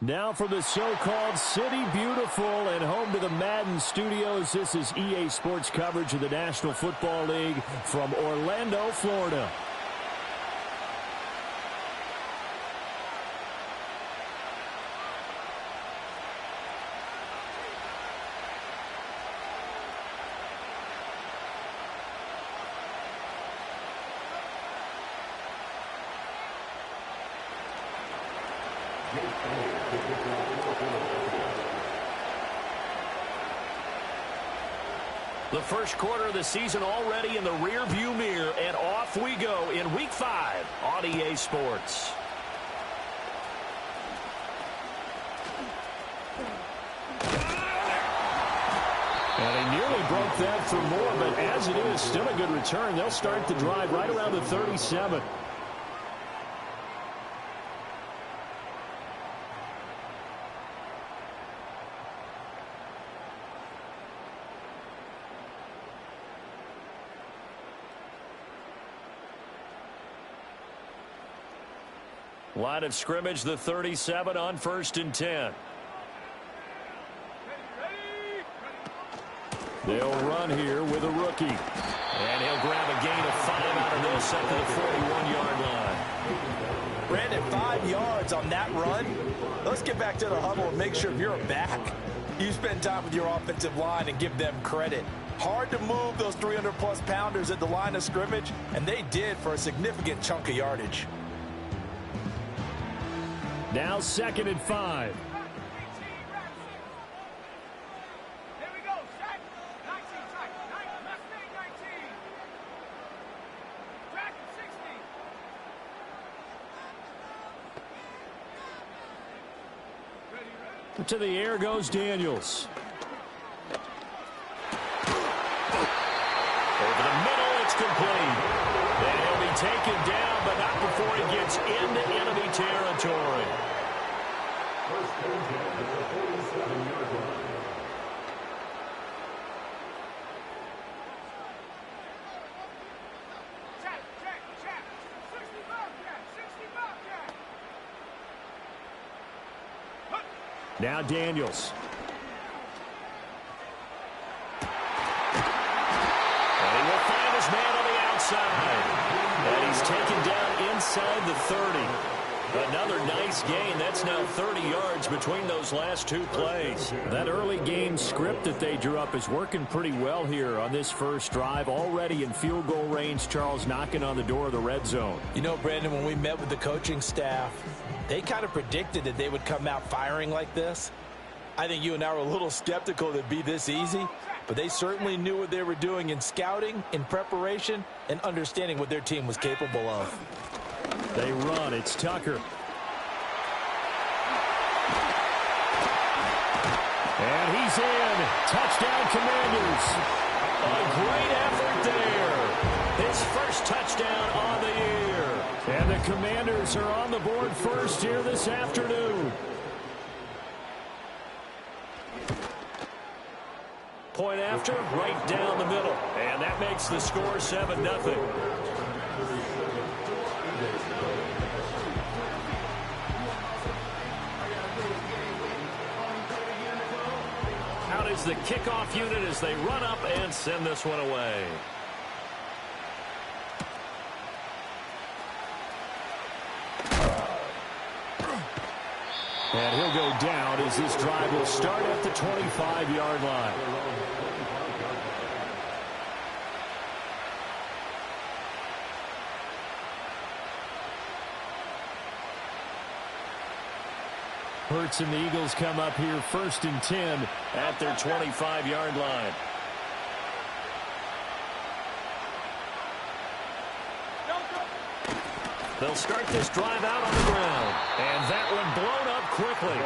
Now for the so-called City Beautiful and home to the Madden Studios. This is EA Sports coverage of the National Football League from Orlando, Florida. The first quarter of the season already in the rear-view mirror, and off we go in Week 5 on EA Sports. And he nearly broke that for more, but as it is, still a good return. They'll start the drive right around the 37. Line of scrimmage, the 37 on 1st and 10. They'll run here with a rookie. And he'll grab a gain of 5 out of this up to the 41-yard line. Brandon, 5 yards on that run. Let's get back to the huddle and make sure if you're a back, you spend time with your offensive line and give them credit. Hard to move those 300-plus pounders at the line of scrimmage, and they did for a significant chunk of yardage. Now 2nd and 5. To the air goes Daniels. Over the middle, it's complete. And he'll be taken down, but not before he gets into enemy territory. Now Daniels. And he will find his man on the outside. And he's taken down inside the 30. Another nice gain. That's now 30 yards between those last 2 plays. That early game script that they drew up is working pretty well here on this first drive. Already in field goal range, Charles, knocking on the door of the red zone. You know, Brandon, when we met with the coaching staff, they kind of predicted that they would come out firing like this. I think you and I were a little skeptical that it'd be this easy, but they certainly knew what they were doing in scouting, in preparation, and understanding what their team was capable of. They run. It's Tucker. And he's in. Touchdown, Commanders. A great effort there. His first touchdown on the year. And the Commanders are on the board first here this afternoon. Point after, right down the middle. And that makes the score 7-0. Out is the kickoff unit as they run up and send this one away. And he'll go down as this drive will start at the 25-yard line. Hurts and the Eagles come up here 1st and 10 at their 25-yard line. They'll start this drive out on the ground. And that one blown up quickly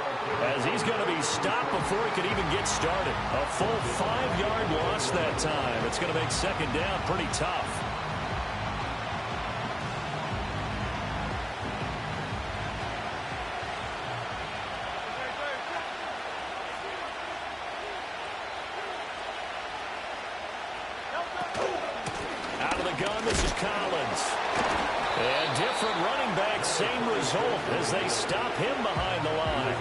as he's going to be stopped before he could even get started. A full 5-yard loss that time. It's going to make 2nd down pretty tough. Out of the gun, this is Collins. And different running back, same result as they stop him behind the line.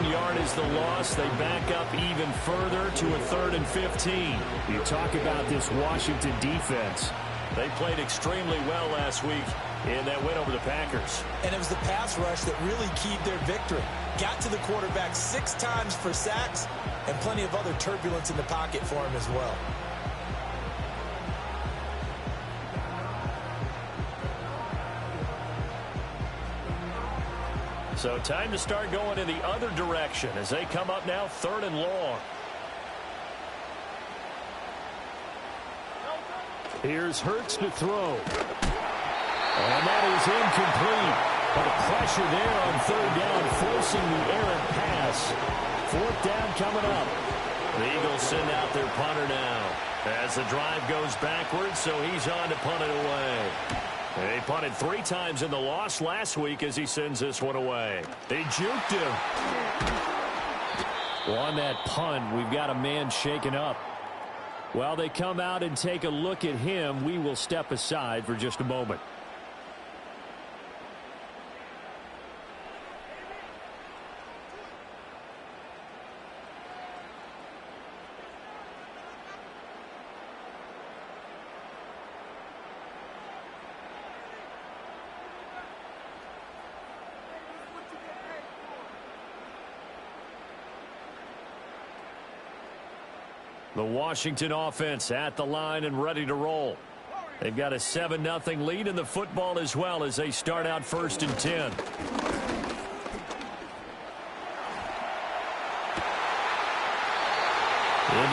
1 yard is the loss. They back up even further to a 3rd and 15. You talk about this Washington defense. They played extremely well last week in that win over the Packers. And it was the pass rush that really keyed their victory. Got to the quarterback 6 times for sacks and plenty of other turbulence in the pocket for him as well. So time to start going in the other direction as they come up now 3rd and long. Here's Hurts to throw. And that is incomplete. But a pressure there on 3rd down, forcing the errant pass. 4th down coming up. The Eagles send out their punter now as the drive goes backwards, so he's on to punt it away. They punted 3 times in the loss last week as he sends this one away. They juked him. Well, on that punt, we've got a man shaken up. While they come out and take a look at him, we will step aside for just a moment. The Washington offense at the line and ready to roll. They've got a 7-0 lead in the football as well as they start out 1st and 10. Into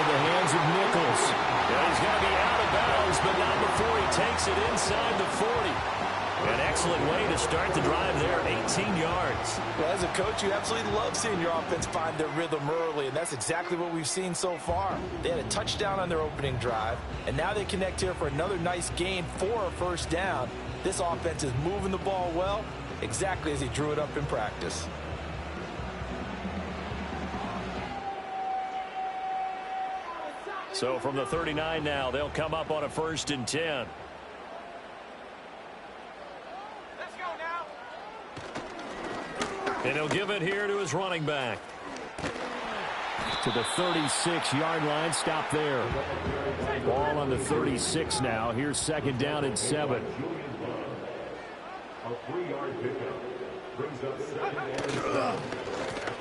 the hands of Nichols. Yeah, he's going to be out of bounds, but not before he takes it inside the 40. An excellent way to start the drive there, 18 yards. Well, as a coach, you absolutely love seeing your offense find their rhythm early, and that's exactly what we've seen so far. They had a touchdown on their opening drive, and now they connect here for another nice gain for a 1st down. This offense is moving the ball well, exactly as he drew it up in practice. So from the 39 now, they'll come up on a 1st and 10. And he'll give it here to his running back. To the 36-yard line. Stop there. Ball on the 36 now. Here's 2nd down and 7.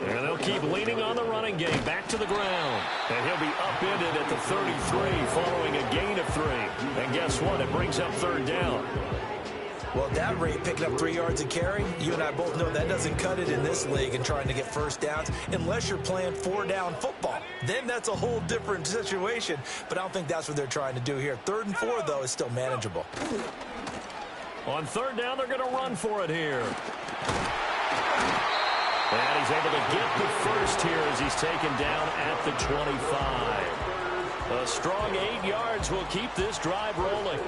And they'll keep leaning on the running game. Back to the ground. And he'll be upended at the 33 following a gain of 3. And guess what? It brings up 3rd down. Well, at that rate, picking up 3 yards a carry, you and I both know that doesn't cut it in this league and trying to get 1st downs unless you're playing 4-down football. Then that's a whole different situation, but I don't think that's what they're trying to do here. 3rd and 4, though, is still manageable. On 3rd down, they're going to run for it here. And he's able to get the 1st here as he's taken down at the 25. A strong 8 yards will keep this drive rolling.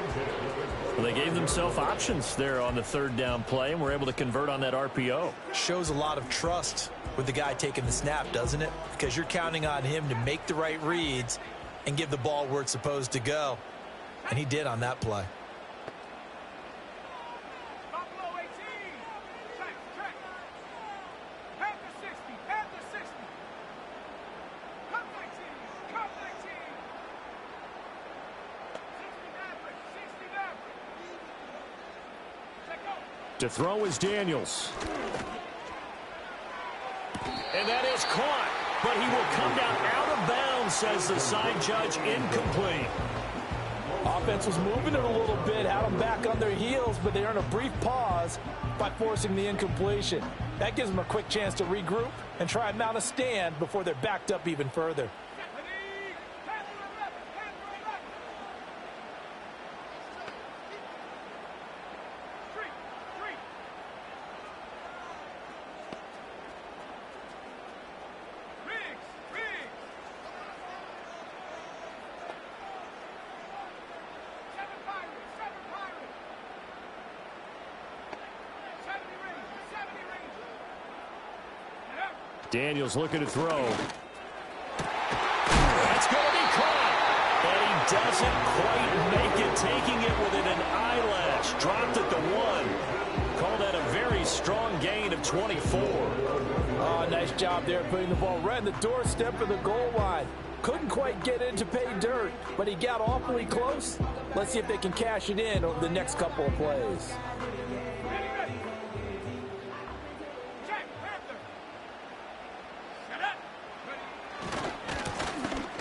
Well, they gave themselves options there on the 3rd down play and were able to convert on that RPO. Shows a lot of trust with the guy taking the snap, doesn't it? Because you're counting on him to make the right reads and give the ball where it's supposed to go. And he did on that play. To throw is Daniels. And that is caught, but he will come down out of bounds, says the side judge. Incomplete. Offense was moving it a little bit, had them back on their heels, but they earned a brief pause by forcing the incompletion. That gives them a quick chance to regroup and try and mount a stand before they're backed up even further. Daniels looking to throw. That's going to be caught. And he doesn't quite make it, taking it within an eyelash. Dropped at the 1. Called that a very strong gain of 24. Oh, nice job there putting the ball right in the doorstep of the goal line. Couldn't quite get in to pay dirt, but he got awfully close. Let's see if they can cash it in over the next couple of plays.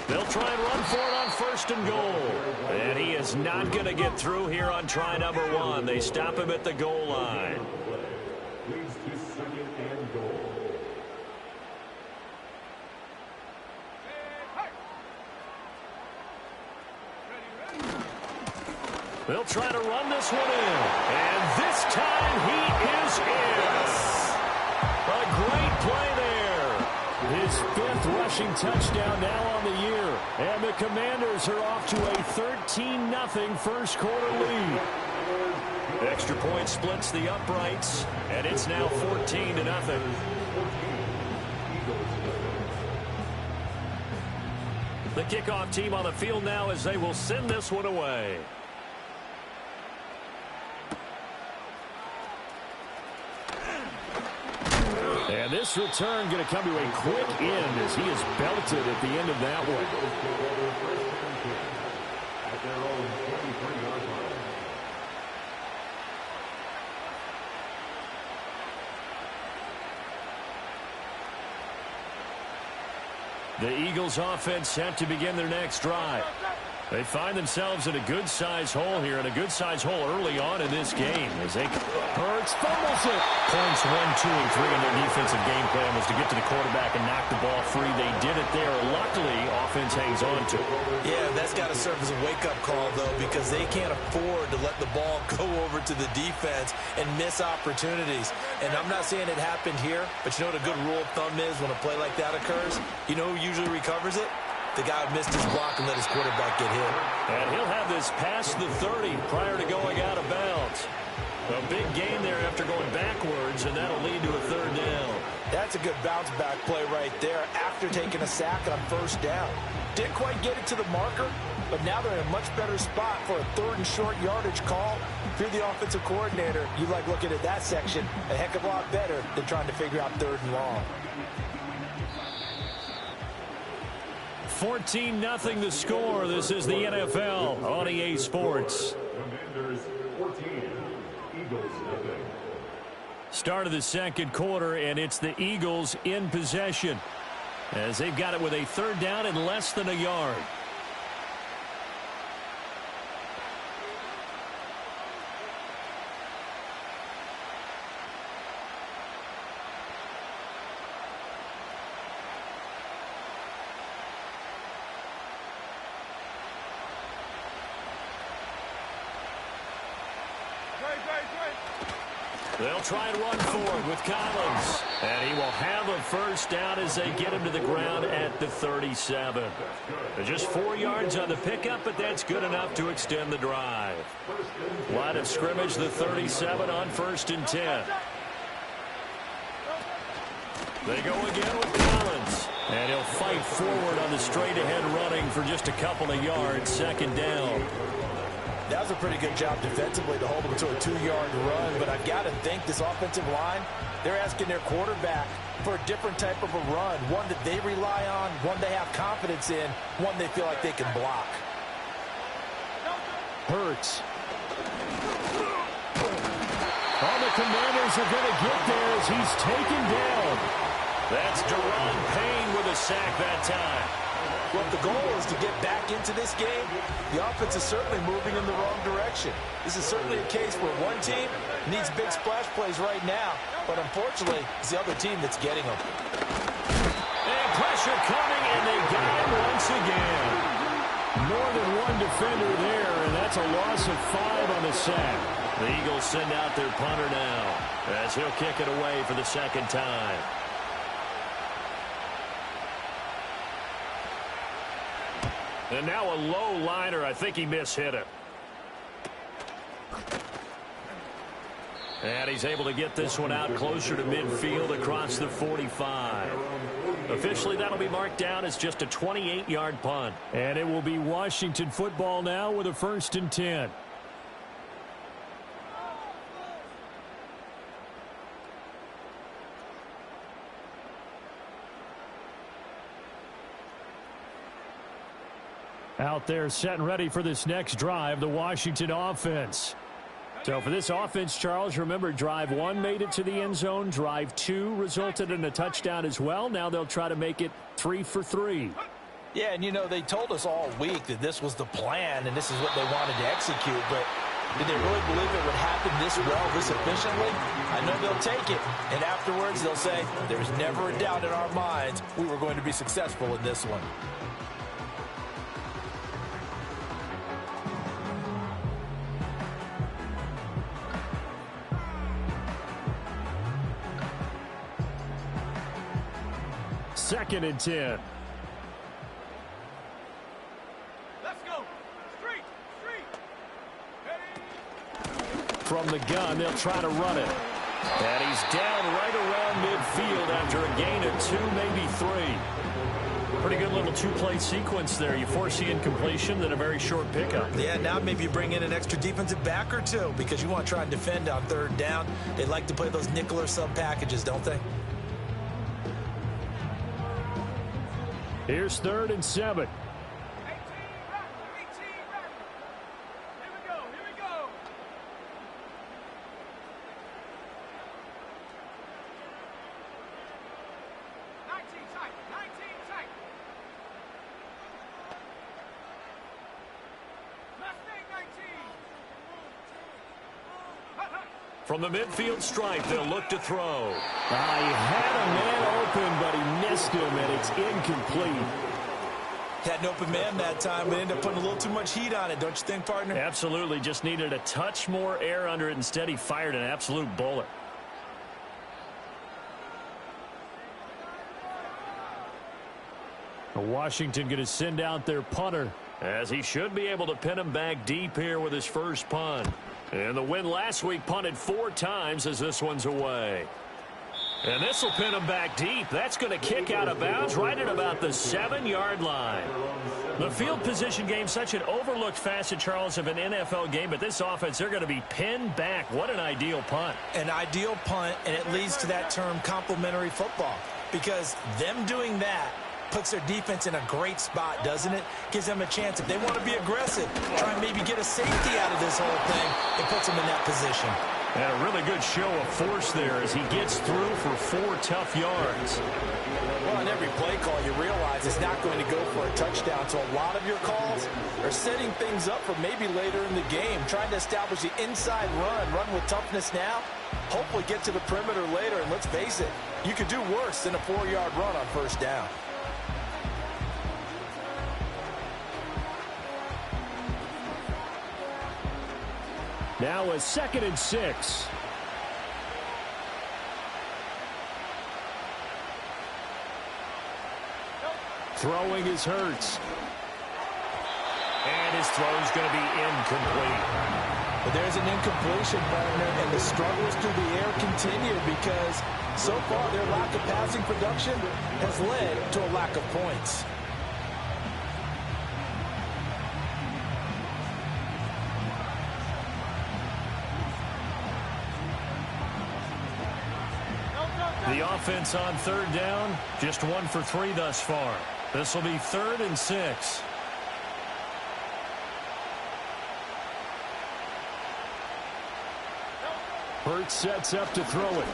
They'll try and run for it on 1st and goal. And he is not going to get through here on try number 1. They stop him at the goal line. They'll try to run this one in. And this time he is in. A great play there. His 5th rushing touchdown now on the year. And the Commanders are off to a 13-0 first quarter lead. Extra point splits the uprights, and it's now 14-0. The kickoff team on the field now as they will send this one away. And this return going to come to a quick end as he is belted at the end of that one. The Eagles offense set to begin their next drive. They find themselves in a good-sized hole here, and a good-sized hole early on in this game. As Hurts fumbles it. Points 1, 2, and 3 in their defensive game plan was to get to the quarterback and knock the ball free. They did it there. Luckily, offense hangs on to it. Yeah, that's got to serve as a wake-up call, though, because they can't afford to let the ball go over to the defense and miss opportunities. And I'm not saying it happened here, but you know what a good rule of thumb is when a play like that occurs? You know who usually recovers it? The guy who missed his block and let his quarterback get hit. And he'll have this past the 30 prior to going out of bounds. A big gain there after going backwards, and that'll lead to a 3rd down. That's a good bounce-back play right there after taking a sack on 1st down. Didn't quite get it to the marker, but now they're in a much better spot for a 3rd and short yardage call. If you're the offensive coordinator, you like looking at that section a heck of a lot better than trying to figure out 3rd and long. 14-0 the score. This is the NFL on EA Sports. Commanders 14, Eagles nothing. Start of the 2nd quarter, and it's the Eagles in possession as they've got it with a 3rd down and less than a yard. They'll try and run for it with Collins. And he will have a 1st down as they get him to the ground at the 37. Just 4 yards on the pickup, but that's good enough to extend the drive. Line of scrimmage, the 37 on 1st and 10. They go again with Collins. And he'll fight forward on the straight-ahead running for just a couple of yards. 2nd down. That was a pretty good job defensively to hold them to a 2-yard run, but I've got to think this offensive line, they're asking their quarterback for a different type of a run, one that they rely on, one they have confidence in, one they feel like they can block. Hurts. All the Commanders are going to get there as he's taken down. That's Deron Payne with a sack that time. Well, if the goal is to get back into this game, the offense is certainly moving in the wrong direction. This is certainly a case where one team needs big splash plays right now, but unfortunately, it's the other team that's getting them. And pressure coming, and they got him once again. More than one defender there, and that's a loss of 5 on the sack. The Eagles send out their punter now as he'll kick it away for the 2nd time. And now a low liner. I think he mishit it. And he's able to get this one out closer to midfield across the 45. Officially, that'll be marked down as just a 28-yard punt. And it will be Washington football now with a 1st and 10. Out there set and ready for this next drive, the Washington offense. So for this offense, Charles, remember drive 1 made it to the end zone. Drive 2 resulted in a touchdown as well. Now they'll try to make it 3 for 3. Yeah, and you know, they told us all week that this was the plan and this is what they wanted to execute, but did they really believe it would happen this well, this efficiently? I know they'll take it, and afterwards they'll say, there's never a doubt in our minds we were going to be successful in this one. Second and 10. Let's go. Street. From the gun, they'll try to run it. And he's down right around midfield after a gain of 2, maybe 3. Pretty good little 2-play sequence there. You force the incompletion, then a very short pickup. Yeah, now maybe you bring in an extra defensive back or two because you want to try and defend on 3rd down. They like to play those nickel or sub packages, don't they? Here's 3rd and 7. 18 back. Here we go. 19 tight. Mustang 19. From the midfield stripe, they'll look to throw. He had a man open, but he missed him, and it's incomplete. Had an open man that time, but ended up putting a little too much heat on it, don't you think, partner? Absolutely. Just needed a touch more air under it. Instead, he fired an absolute bullet. Washington going to send out their punter. As he should be able to pin him back deep here with his first punt. And the win last week punted 4 times as this one's away. And this will pin him back deep. That's going to kick out of bounds right at about the 7-yard line. The field position game, such an overlooked facet, Charles, of an NFL game. But this offense, they're going to be pinned back. What an ideal punt. An ideal punt, and it leads to that term complementary football. Because them doing that puts their defense in a great spot, doesn't it? Gives them a chance. If they want to be aggressive, try and maybe get a safety out of this whole thing, it puts them in that position. And a really good show of force there as he gets through for 4 tough yards. Well, on every play call, you realize it's not going to go for a touchdown. So a lot of your calls are setting things up for maybe later in the game, trying to establish the inside run with toughness now, hopefully get to the perimeter later. And let's face it, you could do worse than a 4-yard run on 1st down. Now a 2nd and 6. Throwing is Hurts. And his throw is going to be incomplete. But there's an incompletion, partner, and the struggles through the air continue because so far their lack of passing production has led to a lack of points. The offense on 3rd down, just 1 for 3 thus far. This will be 3rd and 6. Hurts sets up to throw it.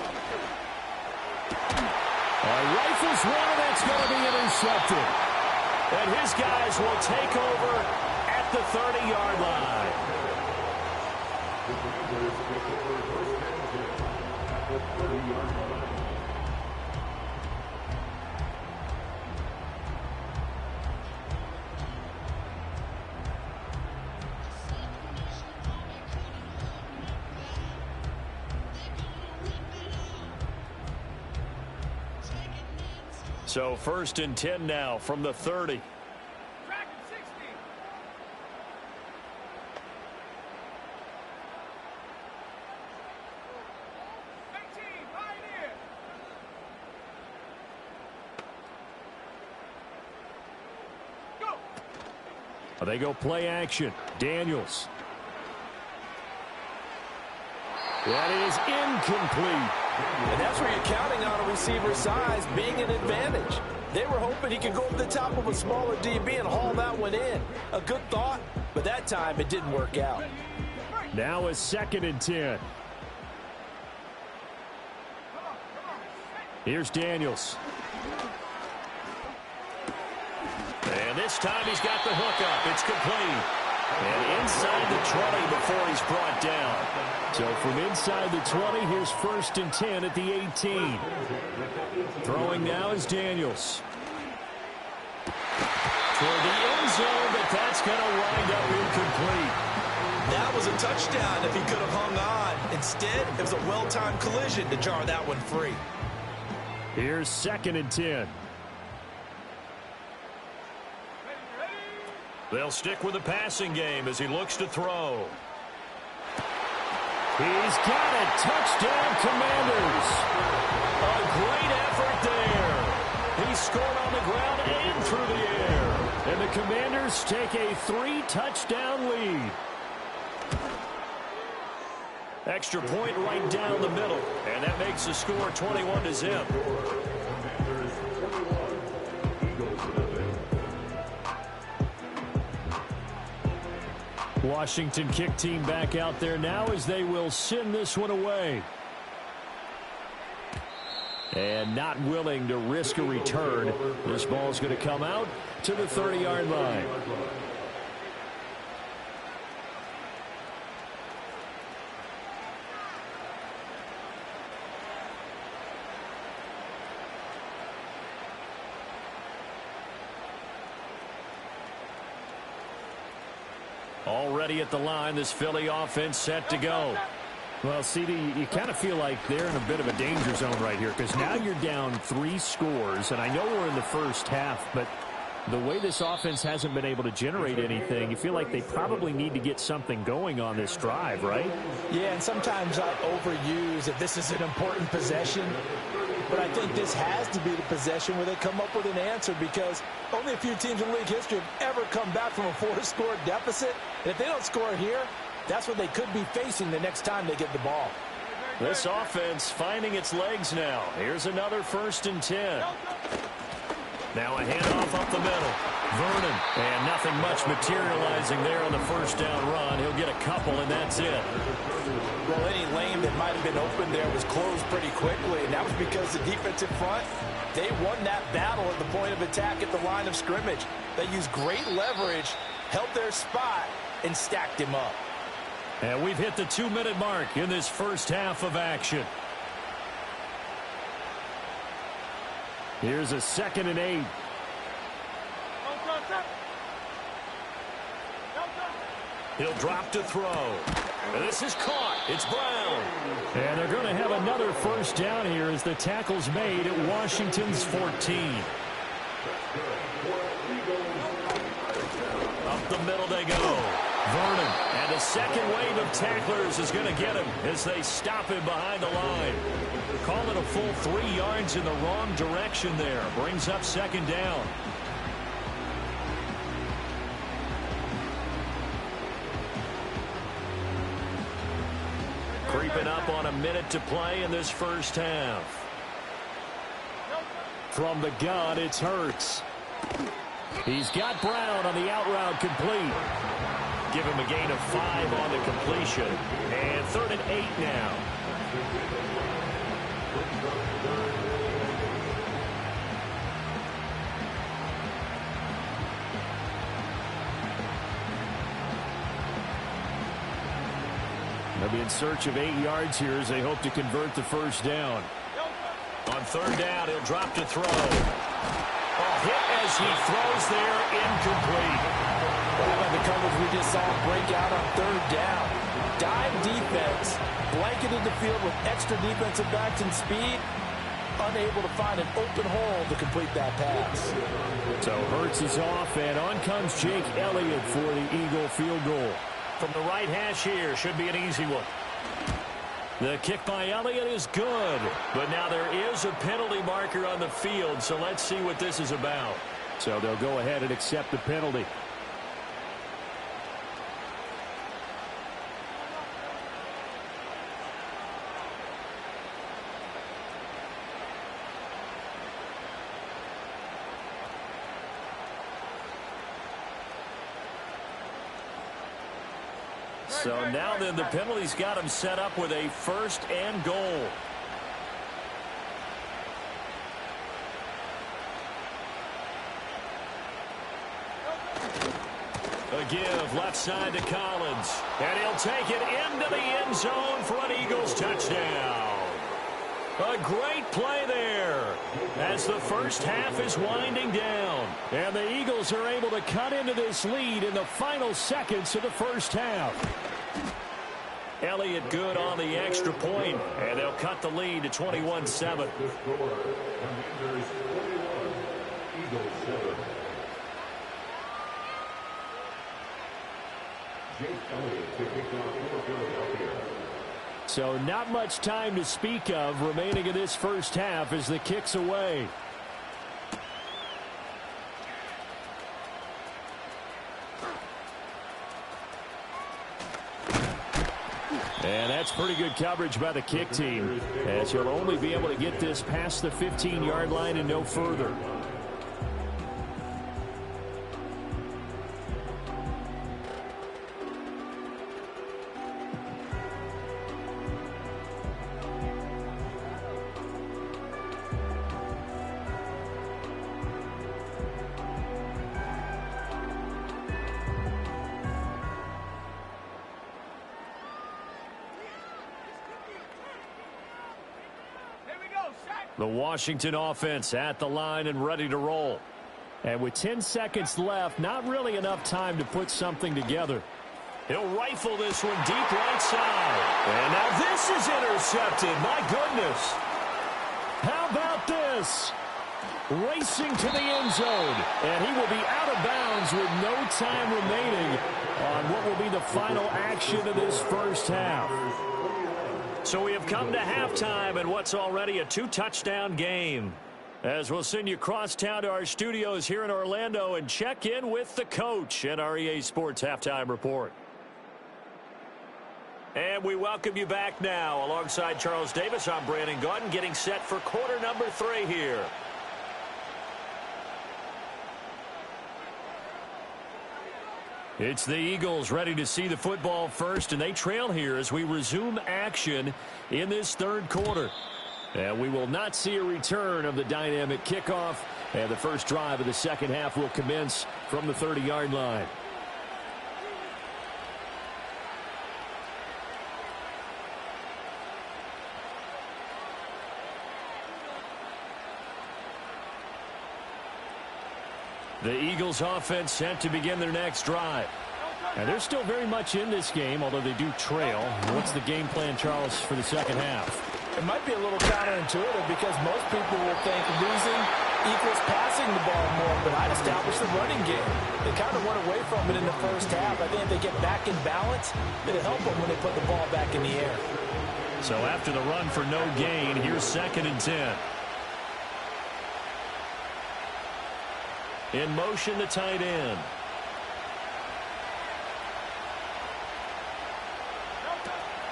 Rifles one, that's going to be intercepted. And his guys will take over at the 30-yard line. So 1st and 10 now from the 30. Track at 60. 18, Pioneer. They go play action. Daniels. That is incomplete. And that's where you're counting on a receiver's size being an advantage. They were hoping he could go over the top of a smaller DB and haul that one in. A good thought, but that time it didn't work out. Now a 2nd and 10. Here's Daniels. And this time he's got the hook up. It's complete. And inside the 20 before he's brought down. So from inside the 20, here's 1st and 10 at the 18. Throwing now is Daniels. Toward the end zone, but that's going to wind up incomplete. That was a touchdown if he could have hung on. Instead, it was a well-timed collision to jar that one free. Here's 2nd and 10. They'll stick with the passing game as he looks to throw. He's got it. Touchdown, Commanders. A great effort there. He scored on the ground and through the air. And the Commanders take a 3-touchdown lead. Extra point right down the middle. And that makes the score 21-0. Washington kick team back out there now as they will send this one away. And not willing to risk a return. This ball's going to come out to the 30-yard line. Already at the line, this Philly offense set to go. Well, CD, you kind of feel like they're in a bit of a danger zone right here because now you're down 3 scores, and I know we're in the first half, but the way this offense hasn't been able to generate anything, you feel like they probably need to get something going on this drive, right? Yeah, and sometimes I overuse if this is an important possession. But I think this has to be the possession where they come up with an answer because only a few teams in league history have ever come back from a 4-score deficit. And if they don't score here, that's what they could be facing the next time they get the ball. This offense finding its legs now. Here's another 1st and 10. Now a handoff up the middle. Vernon. And nothing much materializing there on the 1st down run. He'll get a couple, and that's it. Well, any lane that might have been open there was closed pretty quickly, and that was because the defensive front, they won that battle at the point of attack at the line of scrimmage. They used great leverage, held their spot, and stacked him up. And we've hit the 2-minute mark in this first half of action. Here's a 2nd and 8. He'll drop to throw. And this is caught. It's Brown. And they're going to have another 1st down here as the tackle's made at Washington's 14. Up the middle they go. Vernon. And a second wave of tacklers is going to get him as they stop him behind the line. Call it a full 3 yards in the wrong direction there. Brings up 2nd down. Creeping up on a minute to play in this first half. From the gun, it's Hurts. He's got Brown on the out route complete. Give him a gain of 5 on the completion. And 3rd and 8 now. They'll be in search of 8 yards here as they hope to convert the 1st down. On 3rd down, he'll drop to throw. A hit as he throws there, incomplete. How about the coverage we just saw break out on 3rd down? Dime defense, blanketed the field with extra defensive backs and speed, unable to find an open hole to complete that pass. So Hurts is off, and on comes Jake Elliott for the Eagle field goal. From the right hash here, should be an easy one. The kick by Elliott is good, but now there is a penalty marker on the field, so let's see what this is about. So they'll go ahead and accept the penalty. So now then the penalty's got him set up with a 1st and goal. A give left side to Collins. And he'll take it into the end zone for an Eagles touchdown. A great play there as the first half is winding down. And the Eagles are able to cut into this lead in the final seconds of the first half. Elliott good on the extra point, and they'll cut the lead to 21-7. The score, Commanders 41, Eagles 7. Jake Elliott to kick off for Philadelphia. So not much time to speak of remaining in this first half as the kick's away. And that's pretty good coverage by the kick team, as he'll only be able to get this past the 15-yard line and no further. The Washington offense at the line and ready to roll. And with 10 seconds left, not really enough time to put something together. He'll rifle this one deep right side. And now this is intercepted. My goodness. How about this? Racing to the end zone. And he will be out of bounds with no time remaining on what will be the final action of this first half. So we have come to halftime in what's already a 2-touchdown game. As we'll send you across town to our studios here in Orlando and check in with the coach in our EA Sports Halftime Report. And we welcome you back now. Alongside Charles Davis, I'm Brandon Gaudin, getting set for quarter number 3 here. It's the Eagles ready to see the football first, and they trail here as we resume action in this third quarter. And we will not see a return of the dynamic kickoff, and the first drive of the second half will commence from the 30-yard line. The Eagles offense set to begin their next drive. And they're still very much in this game, although they do trail. What's the game plan, Charles, for the second half? It might be a little counterintuitive because most people will think losing equals passing the ball more, but I'd establish the running game. They kind of went away from it in the first half. I think if they get back in balance, it'll help them when they put the ball back in the air. So after the run for no gain, here's 2nd and 10. In motion, the tight end.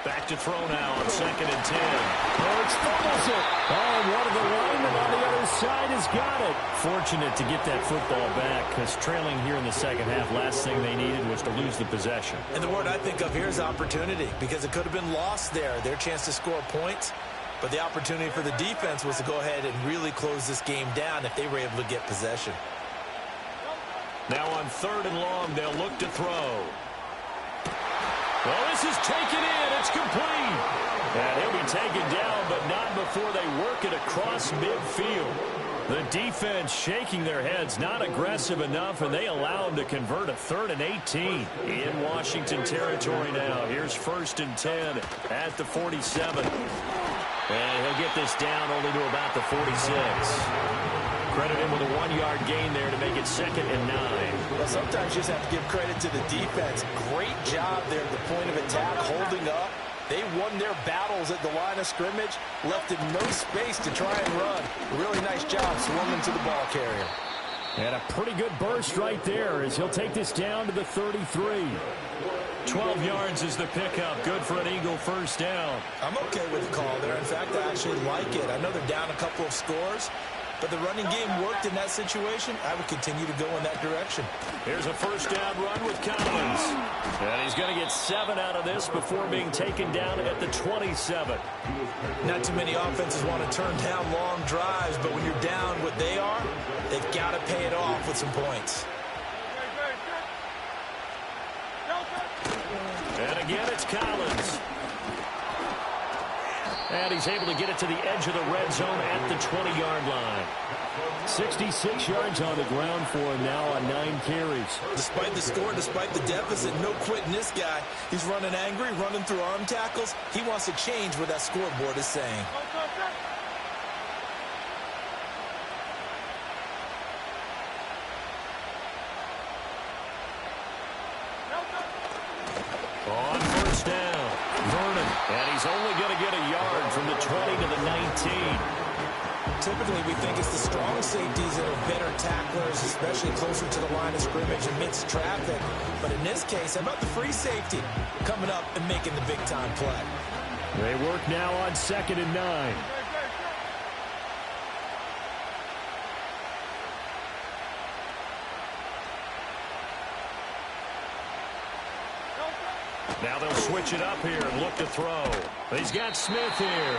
Back to throw now on 2nd and 10. Hurts fumbles it. Oh, one of the linemen on the other side has got it. Fortunate to get that football back, because trailing here in the second half, last thing they needed was to lose the possession. And the word I think of here is opportunity, because it could have been lost there, their chance to score points. But the opportunity for the defense was to go ahead and really close this game down if they were able to get possession. Now on 3rd and long, they'll look to throw. Well, this is taken in. It's complete. And he'll be taken down, but not before they work it across midfield. The defense shaking their heads, not aggressive enough, and they allow him to convert a 3rd and 18. In Washington territory now. Here's 1st and 10 at the 47. And he'll get this down only to about the 46. Credit him with a 1-yard gain there to make it 2nd and 9. Well, sometimes you just have to give credit to the defense. Great job there at the point of attack, holding up. They won their battles at the line of scrimmage, left in no space to try and run. Really nice job swarming to the ball carrier. And a pretty good burst right there as he'll take this down to the 33. 12 yards is the pickup. Good for an Eagle first down. I'm okay with the call there. In fact, I actually like it. I know they're down a couple of scores, but the running game worked in that situation. I would continue to go in that direction. Here's a first down run with Collins. And he's going to get 7 out of this before being taken down at the 27. Not too many offenses want to turn down long drives, but when you're down what they are, they've got to pay it off with some points. And again, it's Collins. And he's able to get it to the edge of the red zone at the 20-yard line. 66 yards on the ground for him now on 9 carries. Despite the score, despite the deficit, no quitting this guy. He's running angry, running through arm tackles. He wants to change what that scoreboard is saying. On first down, Vernon. And he's only going to get a yard from the 20 to the 19. Typically, we think it's the strong safeties that are better tacklers, especially closer to the line of scrimmage amidst traffic. But in this case, how about the free safety coming up and making the big-time play? They work now on 2nd and 9. Now they'll switch it up here and look to throw. He's got Smith here.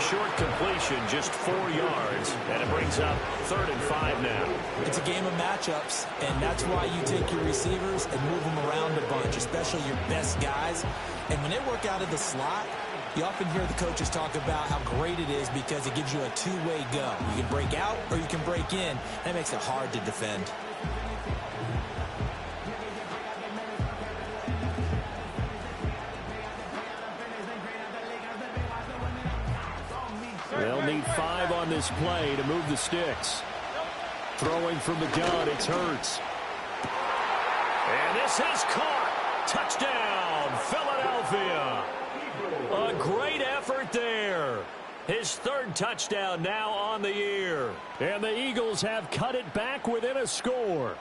Short completion, just 4 yards, and it brings up 3rd and 5 now. It's a game of matchups, and that's why you take your receivers and move them around a bunch, especially your best guys. And when they work out of the slot, you often hear the coaches talk about how great it is because it gives you a two-way go. You can break out or you can break in. That makes it hard to defend. They'll need 5 on this play to move the sticks. Throwing from the gun, it's Hurts. And this is caught. Touchdown, Philadelphia. A great effort there. His 3rd touchdown now on the year. And the Eagles have cut it back within a score.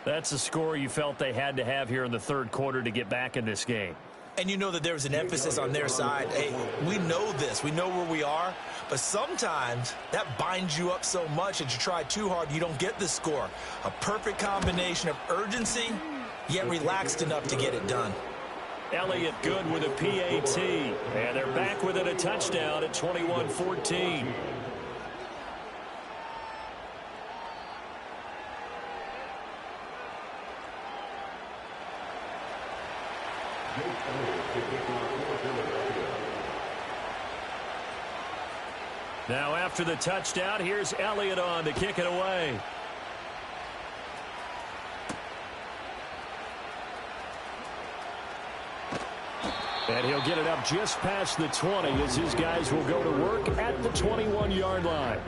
That's a score you felt they had to have here in the 3rd quarter to get back in this game. And you know that there was an emphasis on their side. Hey, we know this. We know where we are. But sometimes that binds you up so much that you try too hard, you don't get the score. A perfect combination of urgency, yet relaxed enough to get it done. Elliott good with a PAT. And they're back within a touchdown at 21-14. Now after the touchdown, here's Elliott on to kick it away. And he'll get it up just past the 20 as his guys will go to work at the 21-yard line.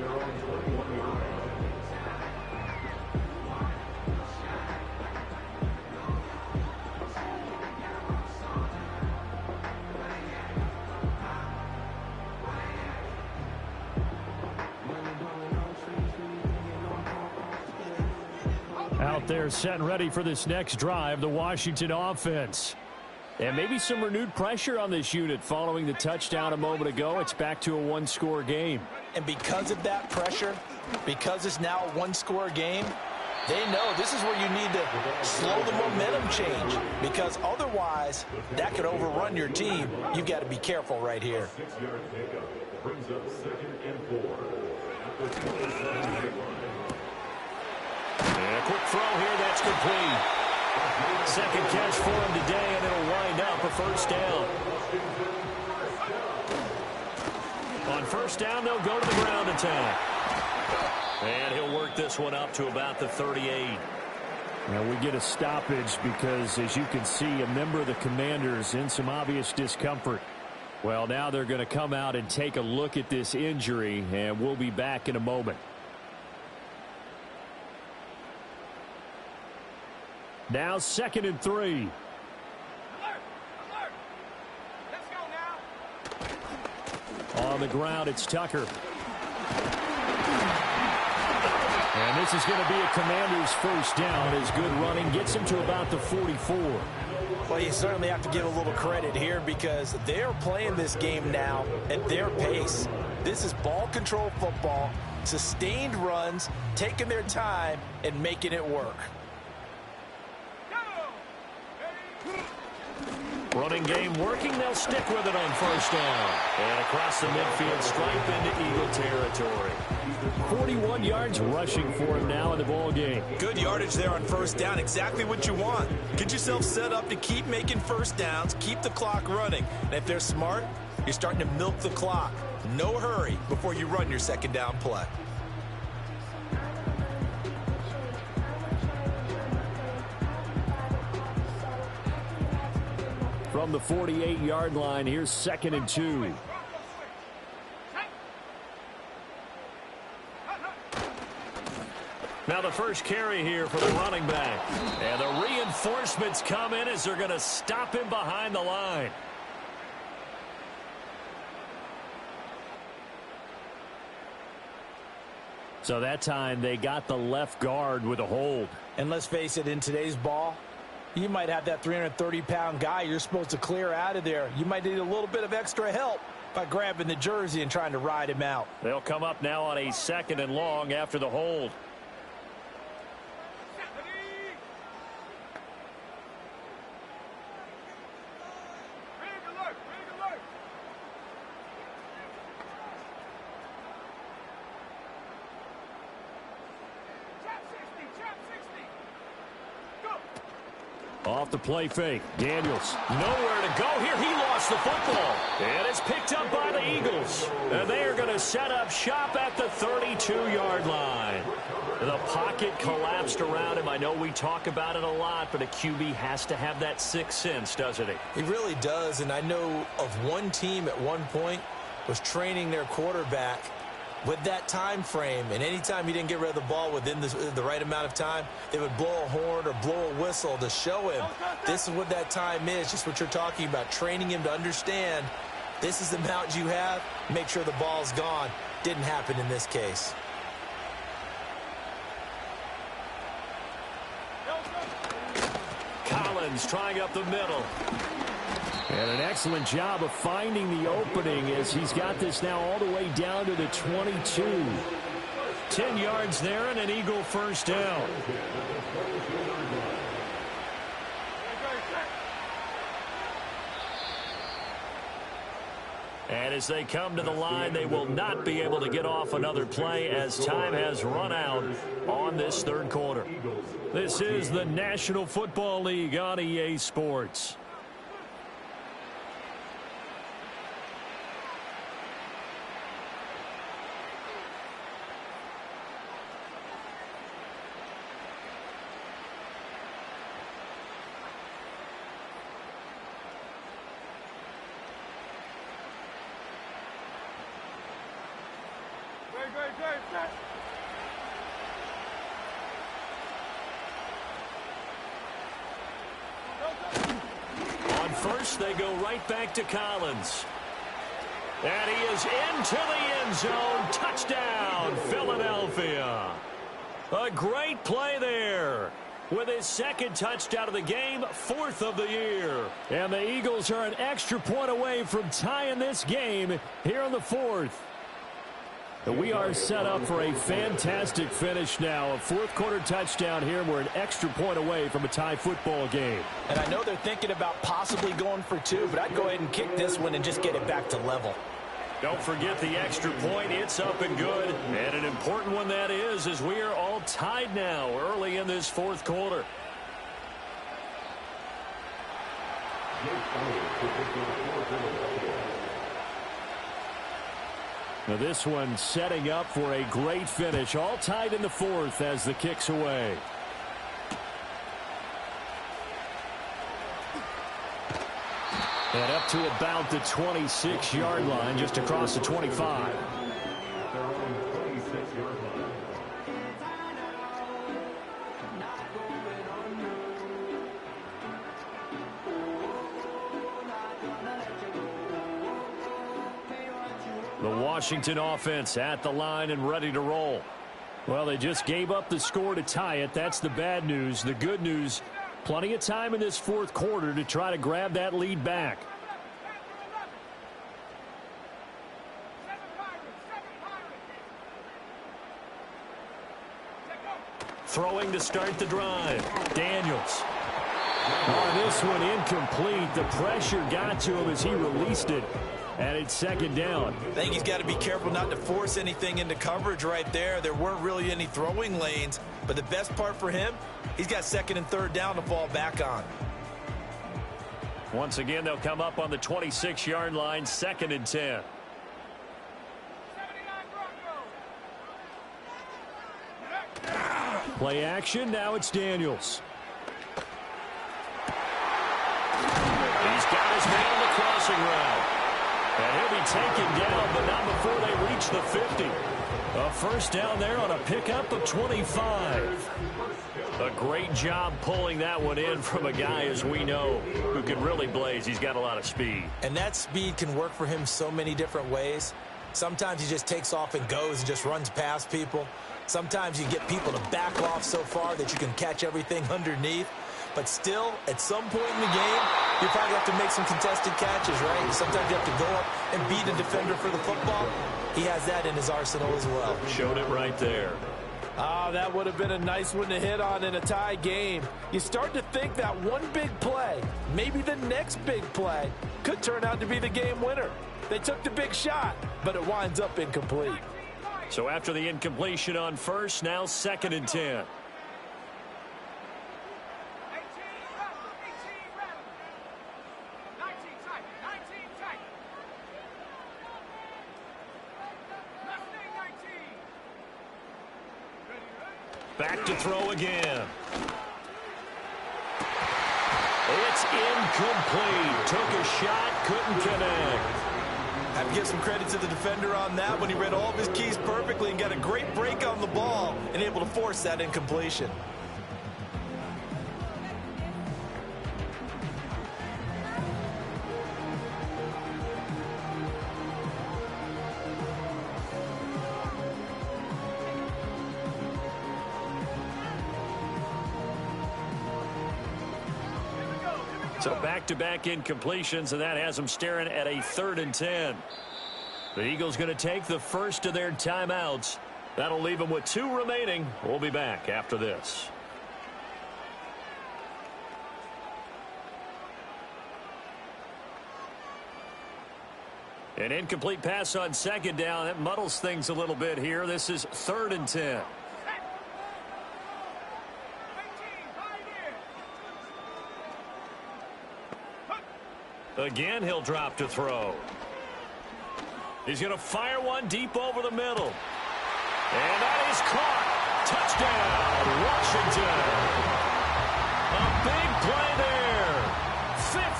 Out there set and ready for this next drive, the Washington offense. And maybe some renewed pressure on this unit following the touchdown a moment ago. It's back to a 1-score game. And because of that pressure, because it's now a 1-score game, they know this is where you need to slow the momentum change, because otherwise that could overrun your team. You've got to be careful right here. 6-yard pickup brings up 2nd and 4. And a quick throw here, that's complete. 2nd catch for him today, and it'll wind up a first down. On first down, they'll go to the ground attack. And he'll work this one up to about the 38. Now we get a stoppage because, as you can see, a member of the Commanders in some obvious discomfort. Well, now they're going to come out and take a look at this injury, and we'll be back in a moment. Now 2nd and 3. Alert! Alert! Let's go now. On the ground, it's Tucker. And this is going to be a Commander's first down as good running gets him to about the 44. Well, you certainly have to give a little credit here because they're playing this game now at their pace. This is ball control football. sustained runs, taking their time, and making it work. Running game working. They'll stick with it on first down. And across the midfield stripe into Eagle territory. 41 yards rushing for him now in the ball game. Good yardage there on first down. Exactly what you want. Get yourself set up to keep making first downs, keep the clock running. And if they're smart, you're starting to milk the clock. No hurry before you run your second down play. From the 48-yard line, here's 2nd and 2. Now the first carry here for the running back. And the reinforcements come in as they're going to stop him behind the line. So that time they got the left guard with a hold. And let's face it, in today's ball, you might have that 330-pound guy you're supposed to clear out of there. You might need a little bit of extra help by grabbing the jersey and trying to ride him out. They'll come up now on a 2nd and long after the hold. Off the play fake. Daniels. Nowhere to go here. He lost the football. And it's picked up by the Eagles. And they are going to set up shop at the 32-yard line. The pocket collapsed around him. I know we talk about it a lot, but a QB has to have that sixth sense, doesn't he? He really does, and I know of one team at one point was training their quarterback with that time frame, and anytime he didn't get rid of the ball within the right amount of time, they would blow a horn or blow a whistle to show him this is what that time is, just what you're talking about, training him to understand this is the amount you have, make sure the ball's gone. Didn't happen in this case. Collins trying up the middle. And an excellent job of finding the opening as he's got this now all the way down to the 22. 10 yards there and an Eagle first down. And as they come to the line, they will not be able to get off another play as time has run out on this third quarter. This is the National Football League on EA Sports. On first, they go right back to Collins. And he is into the end zone. Touchdown, Philadelphia. A great play there. With his second touchdown of the game, 4th of the year. And the Eagles are an extra point away from tying this game here in the 4th. We are set up for a fantastic finish now. A fourth-quarter touchdown here. We're an extra point away from a tie football game. And I know they're thinking about possibly going for 2, but I'd go ahead and kick this one and just get it back to level. Don't forget the extra point. It's up and good. And an important one that is, as we are all tied now early in this fourth quarter. Now this one setting up for a great finish. All tied in the 4th as the kick's away. And up to about the 26-yard line, just across the 25. The Washington offense at the line and ready to roll. Well, they just gave up the score to tie it. That's the bad news. The good news, plenty of time in this fourth quarter to try to grab that lead back. throwing to start the drive. Daniels. Oh, this one incomplete. The pressure got to him as he released it. And it's second down. I think he's got to be careful not to force anything into coverage right there. There weren't really any throwing lanes. But the best part for him, he's got second and third down to fall back on. Once again, they'll come up on the 26-yard line, 2nd and 10. Play action. Now it's Daniels. He's got his man on the crossing route. And he'll be taken down, but not before they reach the 50. A first down there on a pickup of 25. A great job pulling that one in from a guy, as we know, who can really blaze. He's got a lot of speed. And that speed can work for him so many different ways. Sometimes he just takes off and goes and just runs past people. Sometimes you get people to back off so far that you can catch everything underneath. But still, at some point in the game, you probably have to make some contested catches, right? Sometimes you have to go up and beat a defender for the football. He has that in his arsenal as well. Showed it right there. Ah, that would have been a nice one to hit on in a tie game. You start to think that one big play, maybe the next big play, could turn out to be the game winner. They took the big shot, but it winds up incomplete. So after the incompletion on first, now 2nd and 10. Back to throw again. It's incomplete. Took a shot, couldn't connect. I have to give some credit to the defender on that when he read all of his keys perfectly and got a great break on the ball and able to force that incompletion. So back-to-back incompletions, and that has them staring at a 3rd and 10. The Eagles going to take the first of their timeouts. That'll leave them with 2 remaining. We'll be back after this. An incomplete pass on 2nd down. That muddles things a little bit here. This is 3rd and 10. Again, he'll drop to throw. He's going to fire one deep over the middle. And that is caught. Touchdown, Washington. A big play there.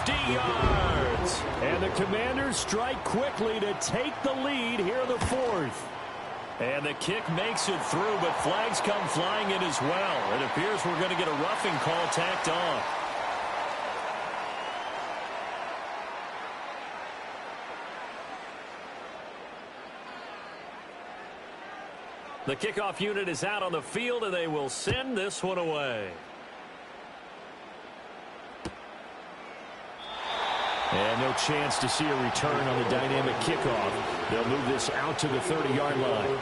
50 yards. And the Commanders strike quickly to take the lead here in the 4th. And the kick makes it through, but flags come flying in as well. It appears we're going to get a roughing call tacked on. The kickoff unit is out on the field, and they will send this one away. And no chance to see a return on the dynamic kickoff. They'll move this out to the 30-yard line.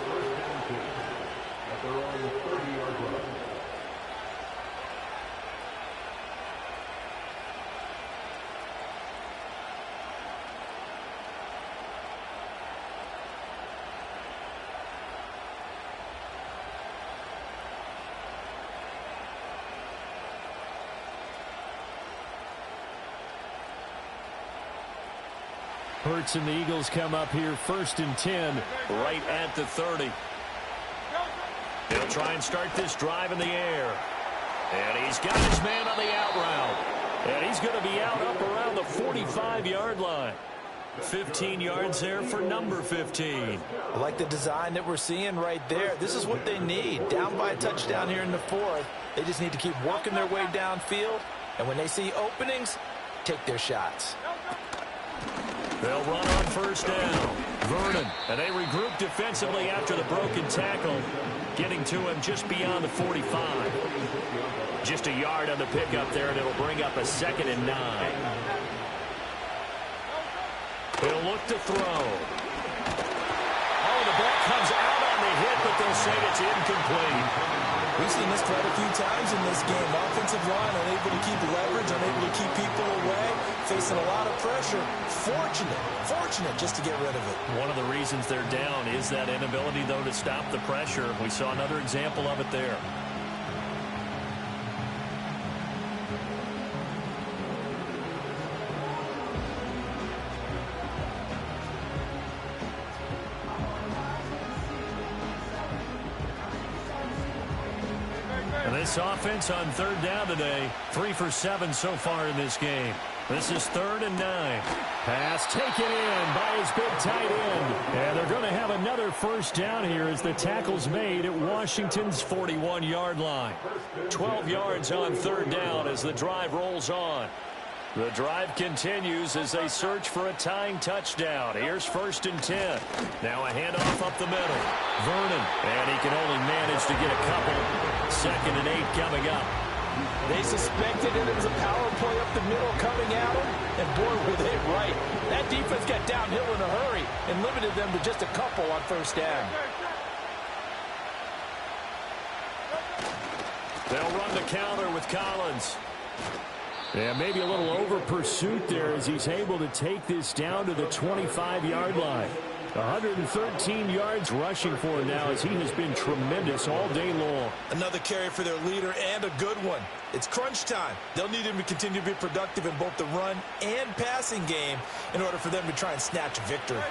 Hurts and the Eagles come up here 1st and 10. Right at the 30. He'll try and start this drive in the air. And he's got his man on the out route. And he's going to be out up around the 45-yard line. 15 yards there for number 15. I like the design that we're seeing right there. This is what they need. Down by a touchdown here in the 4th. They just need to keep working their way downfield. And when they see openings, take their shots. They'll run on first down. Vernon. And they regroup defensively after the broken tackle. Getting to him just beyond the 45. Just a yard on the pickup there, and it'll bring up a 2nd and 9. He'll look to throw. Oh, the ball comes out on the hit, but but they'll say it's incomplete. We've seen this quite a few times in this game. Offensive line unable to keep leverage, unable to keep people away, facing a lot of pressure. Fortunate just to get rid of it. One of the reasons they're down is that inability, though, to stop the pressure. We saw another example of it there. This offense on third down today, 3 for 7 so far in this game. This is 3rd and 9. Pass taken in by his big tight end. And they're going to have another first down here as the tackle's made at Washington's 41-yard line. 12 yards on third down as the drive rolls on. The drive continues as they search for a tying touchdown. Here's 1st and 10. Now a handoff up the middle. Vernon, and he can only manage to get a couple. 2nd and 8 coming up. They suspected it was a power play up the middle coming at them, and boy, were they right. That defense got downhill in a hurry and limited them to just a couple on first down. They'll run the counter with Collins. Yeah, maybe a little over pursuit there as he's able to take this down to the 25-yard line. 113 yards rushing for him now as he has been tremendous all day long. Another carry for their leader and a good one. It's crunch time. They'll need him to continue to be productive in both the run and passing game in order for them to try and snatch a victory.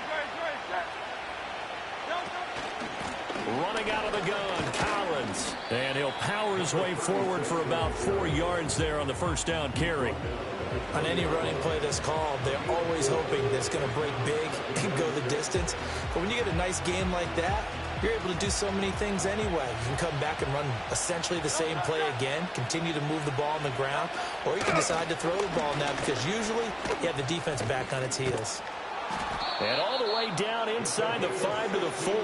Running out of the gun, Collins. And he'll power his way forward for about 4 yards there on the first down carry. On any running play that's called, they're always hoping that it's going to break big and go the distance. But when you get a nice game like that, you're able to do so many things anyway. You can come back and run essentially the same play again, continue to move the ball on the ground, or you can decide to throw the ball now because usually you have the defense back on its heels. And all the way down inside the 5 to the 4.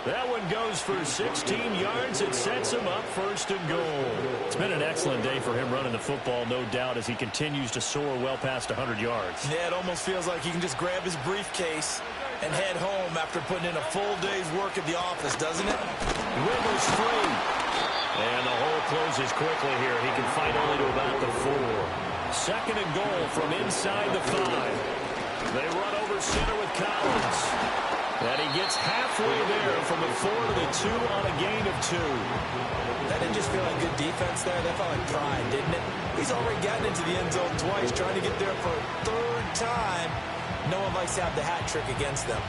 That one goes for 16 yards. It sets him up 1st and goal. It's been an excellent day for him running the football, no doubt, as he continues to soar well past 100 yards. Yeah, it almost feels like he can just grab his briefcase and head home after putting in a full day's work at the office, doesn't it? Wiggles free. And the hole closes quickly here. He can fight only to about the 4. 2nd and goal from inside the 5. They run over center with Collins. And he gets halfway there from the 4 to the 2 on a gain of 2. That didn't just feel like good defense there. That felt like pride, didn't it? He's already gotten into the end zone twice, trying to get there for a 3rd time. No one likes to have the hat trick against them.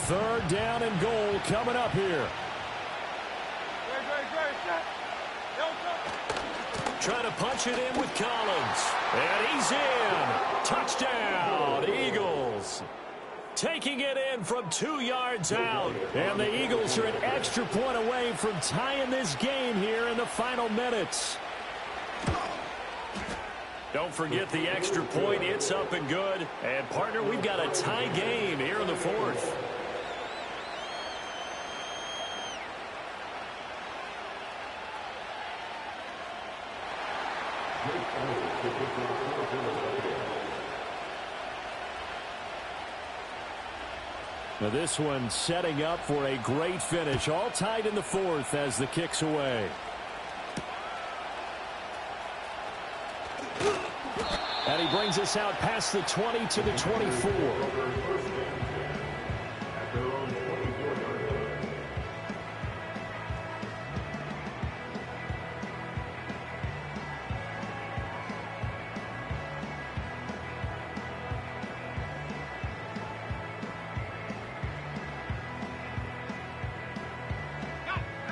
Third down and goal coming up here. Trying to punch it in with Collins. And he's in. Touchdown, Eagles. Taking it in from 2 yards out. And the Eagles are an extra point away from tying this game here in the final minutes. Don't forget the extra point. It's up and good. And, partner, we've got a tie game here in the 4th. Now this one setting up for a great finish. All tied in the 4th as the kick's away. And he brings us out past the 20 to the 24.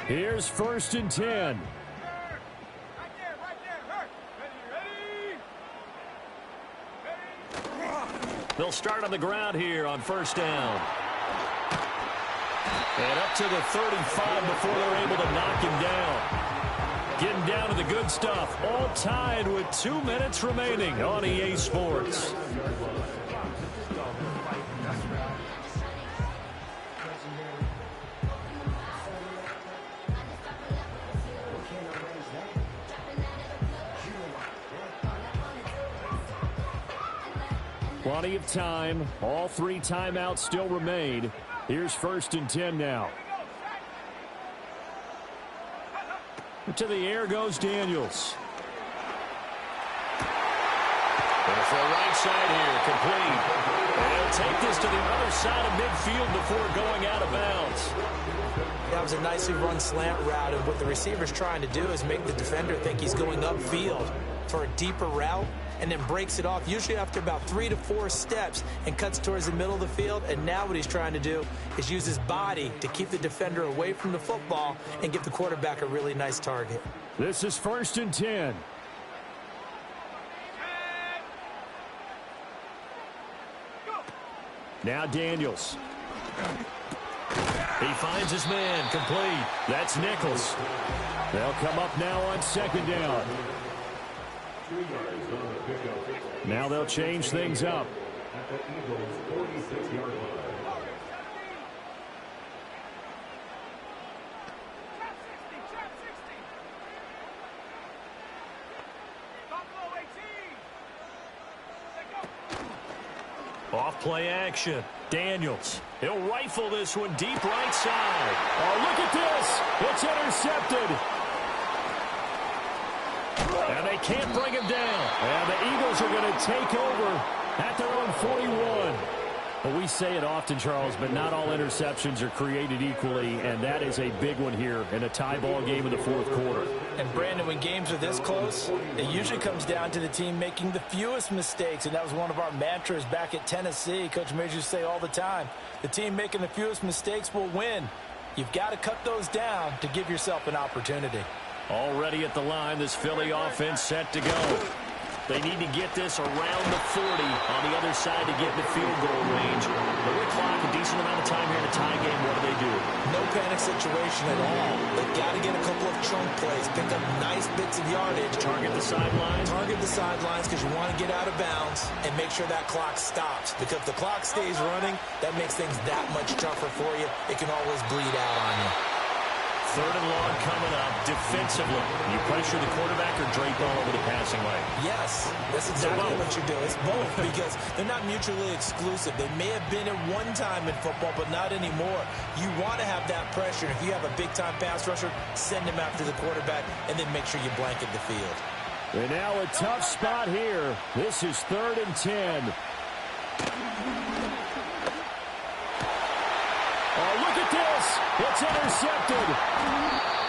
Here's 1st and 10. Right there. Ready. They'll start on the ground here on 1st down. And up to the 35 before they're able to knock him down. Getting down to the good stuff. All tied with 2 minutes remaining on EA Sports. Plenty of time. All 3 timeouts still remain. Here's 1st and 10 now. To the air goes Daniels. And for the right side here, complete. And he'll take this to the other side of midfield before going out of bounds. That was a nicely run slant route, and what the receiver's trying to do is make the defender think he's going upfield for a deeper route, and then breaks it off, usually after about 3 to 4 steps, and cuts towards the middle of the field. And now what he's trying to do is use his body to keep the defender away from the football and give the quarterback a really nice target. This is 1st and 10. Now Daniels. He finds his man, complete. That's Nichols. They'll come up now on 2nd down. Now they'll change things up. At the Eagles' 46-yard line. Off play action. Daniels. He'll rifle this one deep right side. Oh, look at this. It's intercepted. And they can't bring him down. And the Eagles are going to take over at their own 41. Well, we say it often, Charles, but not all interceptions are created equally, and that is a big one here in a tie ball game in the 4th quarter. And, Brandon, when games are this close, it usually comes down to the team making the fewest mistakes, and that was one of our mantras back at Tennessee. Coach Majors used to say all the time, the team making the fewest mistakes will win. You've got to cut those down to give yourself an opportunity. Already at the line, this Philly offense set to go. They need to get this around the 40 on the other side to get in the field goal range. But with clock, a decent amount of time here in a tie game, what do? No panic situation at all. They've got to get a couple of chunk plays, pick up nice bits of yardage. Target the sidelines. Target the sidelines because you want to get out of bounds and make sure that clock stops. Because if the clock stays running, that makes things that much tougher for you. It can always bleed out on you. 3rd and long coming up defensively. You pressure the quarterback or drape all over the passing lane? Yes, that's exactly what you do. It's both because they're not mutually exclusive. They may have been at one time in football, but not anymore. You want to have that pressure. If you have a big-time pass rusher, send him after the quarterback, and then make sure you blanket the field. And now a tough spot here. This is 3rd and 10. Oh, look at this. It's intercepted.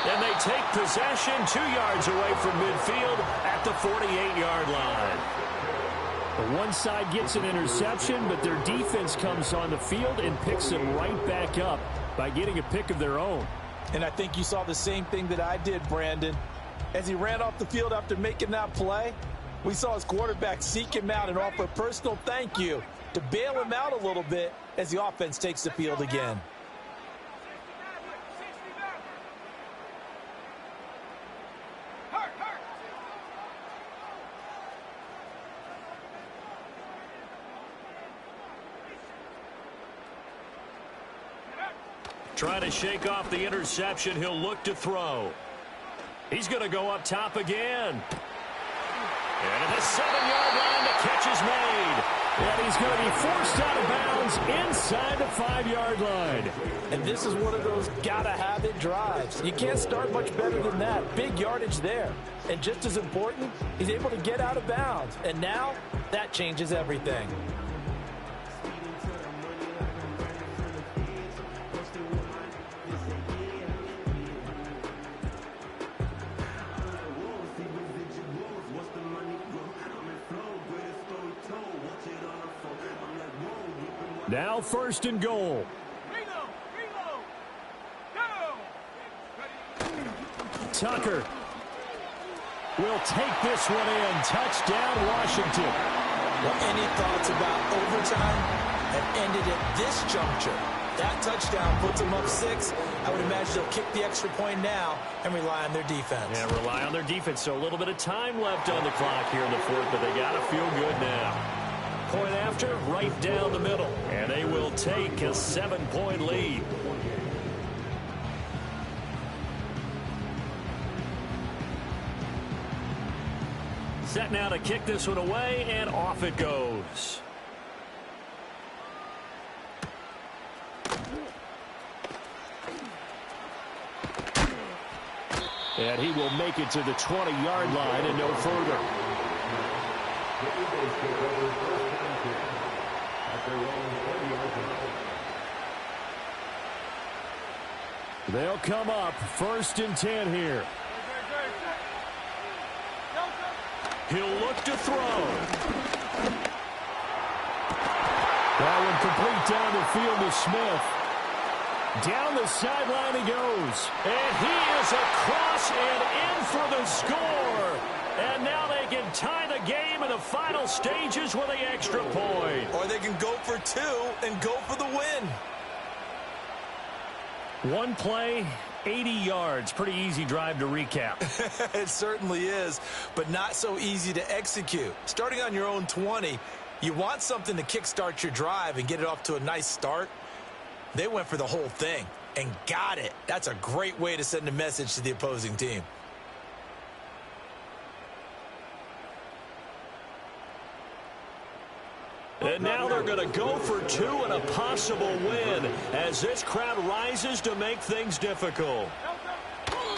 And they take possession 2 yards away from midfield at the 48-yard line. The one side gets an interception, but their defense comes on the field and picks them right back up by getting a pick of their own. And I think you saw the same thing that I did, Brandon. As he ran off the field after making that play, we saw his quarterback seek him out and offer a personal thank you to bail him out a little bit as the offense takes the field again. Trying to shake off the interception. He'll look to throw. He's going to go up top again. And at the 7-yard line, the catch is made. And he's going to be forced out of bounds inside the 5-yard line. And this is one of those gotta-have-it drives. You can't start much better than that. Big yardage there. And just as important, he's able to get out of bounds. And now, that changes everything. Now 1st and goal. Tucker will take this one in. Touchdown, Washington. Well, any thoughts about overtime have ended at this juncture. That touchdown puts them up 6. I would imagine they'll kick the extra point now and rely on their defense. Yeah, rely on their defense. So a little bit of time left on the clock here in the 4th, but they got to feel good now. Point after, right down the middle. And they will take a 7-point lead. Set now to kick this one away, and off it goes. And he will make it to the 20-yard line and no further. The Eagles take over first and 10 at their own 20-yard line. They'll come up first and 10 here. He'll look to throw. That one complete down the field to Smith. Down the sideline he goes. And he is across and in for the score. And now they can tie the game in the final stages with the extra point. Or they can go for two and go for the win. One play, 80 yards. Pretty easy drive to recap. It certainly is, but not so easy to execute. Starting on your own 20, you want something to kickstart your drive and get it off to a nice start. They went for the whole thing and got it. That's a great way to send a message to the opposing team. And now they're going to go for two and a possible win as this crowd rises to make things difficult.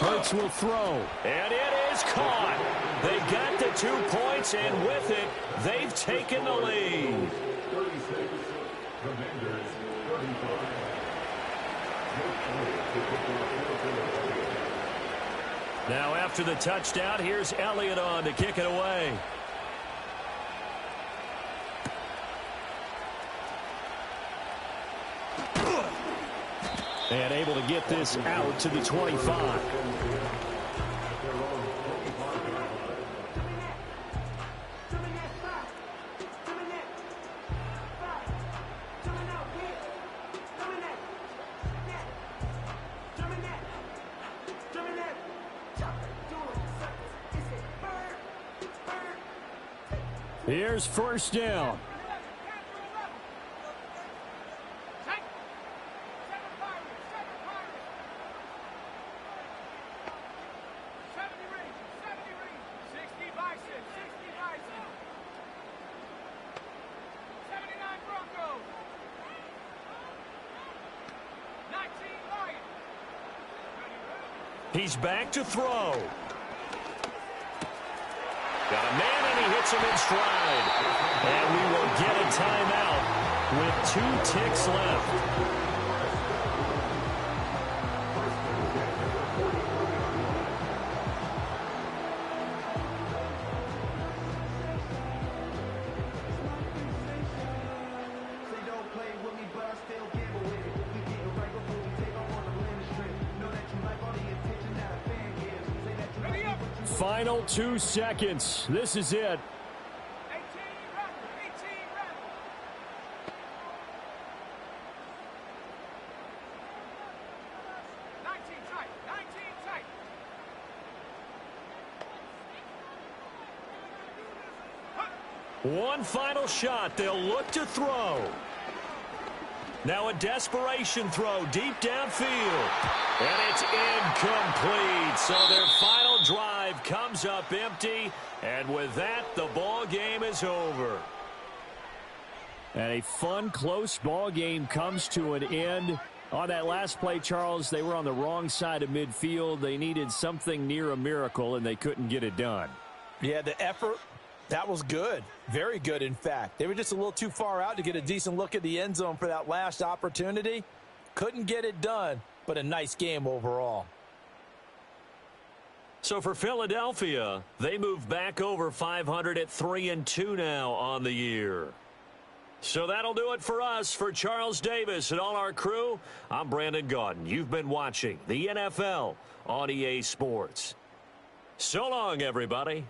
Hurts will throw. And it is caught. They got the 2 points, and with it, they've taken the lead. 36, Commanders 35. Now after the touchdown, here's Elliott on to kick it away. And able to get this out to the 25. Here's first down. He's back to throw. Got a man, and he hits him in stride. And we will get a timeout with 2 ticks left. Final 2 seconds. This is it. 18 run, 18 run. 19 tight, 19 tight. One final shot. They'll look to throw. Now a desperation throw deep downfield. And it's incomplete. So their final drive comes up empty. And with that, the ball game is over. And a fun, close ball game comes to an end. On that last play, Charles, they were on the wrong side of midfield. They needed something near a miracle, and they couldn't get it done. Yeah, the effort, that was good. Very good, in fact. They were just a little too far out to get a decent look at the end zone for that last opportunity. Couldn't get it done, but a nice game overall. So for Philadelphia, they move back over 500 at 3-2 now on the year. So that'll do it for us. For Charles Davis and all our crew, I'm Brandon Gaudin. You've been watching the NFL on EA Sports. So long, everybody.